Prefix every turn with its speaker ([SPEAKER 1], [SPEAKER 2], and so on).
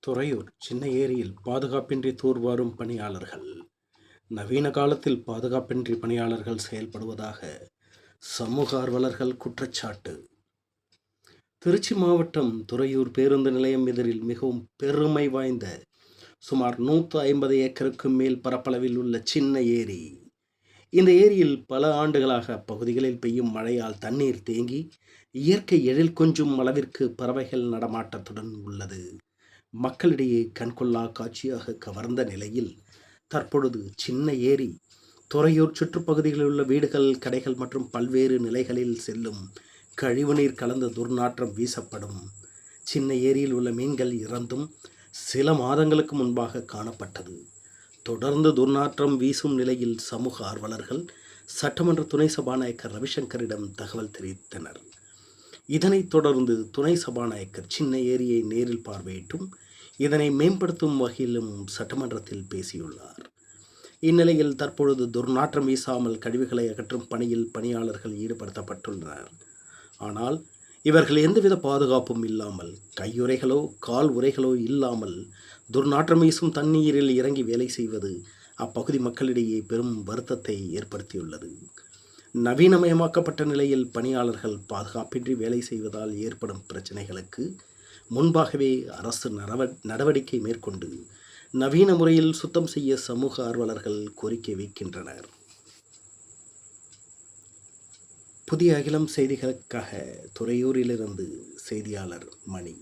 [SPEAKER 1] துறையூர் சின்ன ஏரியில் பாதுகாப்பின்றி தூர்வாரும் பணியாளர்கள். நவீன காலத்தில் பாதுகாப்பின்றி பணியாளர்கள் செயல்படுவதாக சமூக ஆர்வலர்கள் குற்றச்சாட்டு. திருச்சி மாவட்டம் துறையூர் பேருந்து நிலையம் எதிரில் மிகவும் பெருமை வாய்ந்த சுமார் 150 ஏக்கருக்கும் மேல் பரப்பளவில் உள்ள சின்ன ஏரி. இந்த ஏரியில் பல ஆண்டுகளாக அப்பகுதிகளில் பெய்யும் மழையால் தண்ணீர் தேங்கி இயற்கை எழில் கொஞ்சும் அளவிற்கு பறவைகள் நடமாட்டத்துடன் உள்ளது. மக்களிடையே கண்கொள்ளா காட்சியாக கவர்ந்த நிலையில் தற்பொழுது சின்ன ஏரி துறையூர் சுற்றுப்பகுதிகளில் உள்ள வீடுகள், கடைகள் மற்றும் பல்வேறு நிலைகளில் செல்லும் கழிவுநீர் கலந்த துர்நாற்றம் வீசப்படும். சின்ன ஏரியில் உள்ள மீன்கள் இறந்தும் சில மாதங்களுக்கு முன்பாக காணப்பட்டது. தொடர்ந்து துர்நாற்றம் வீசும் நிலையில் சமூக ஆர்வலர்கள் சட்டமன்ற துணை சபாநாயகர் ரவிசங்கரிடம் தகவல் தெரிவித்தனர். இதனைத் தொடர்ந்து துணை சபாநாயகர் சின்ன ஏரியை நேரில் பார்வையிட்டும் இதனை மேம்படுத்தும் வகையிலும் சட்டமன்றத்தில் பேசியுள்ளார். இந்நிலையில் தற்பொழுது துர்நாற்றம் வீசாமல் கழிவுகளை அகற்றும் பணியில் பணியாளர்கள் ஈடுபடுத்தப்பட்டுள்ளனர். ஆனால் இவர்கள் எந்தவித பாதுகாப்பும் இல்லாமல், கையுறைகளோ கால் உறைகளோ இல்லாமல் துர்நாற்றம் வீசும் தண்ணீரில் இறங்கி வேலை செய்வது அப்பகுதி மக்களிடையே பெரும் வருத்தத்தை ஏற்படுத்தியுள்ளது. நவீனமயமாக்கப்பட்ட நிலையில் பணியாளர்கள் பாதுகாப்பின்றி வேலை செய்வதால் ஏற்படும் பிரச்சனைகளுக்கு முன்பாகவே அரசு நடவடிக்கை மேற்கொண்டு நவீன முறையில் சுத்தம் செய்ய சமூக ஆர்வலர்கள் கோரிக்கை வைக்கின்றனர். புதிய அகிலம் செய்திகளுக்காக துறையூரிலிருந்து செய்தியாளர் மணி.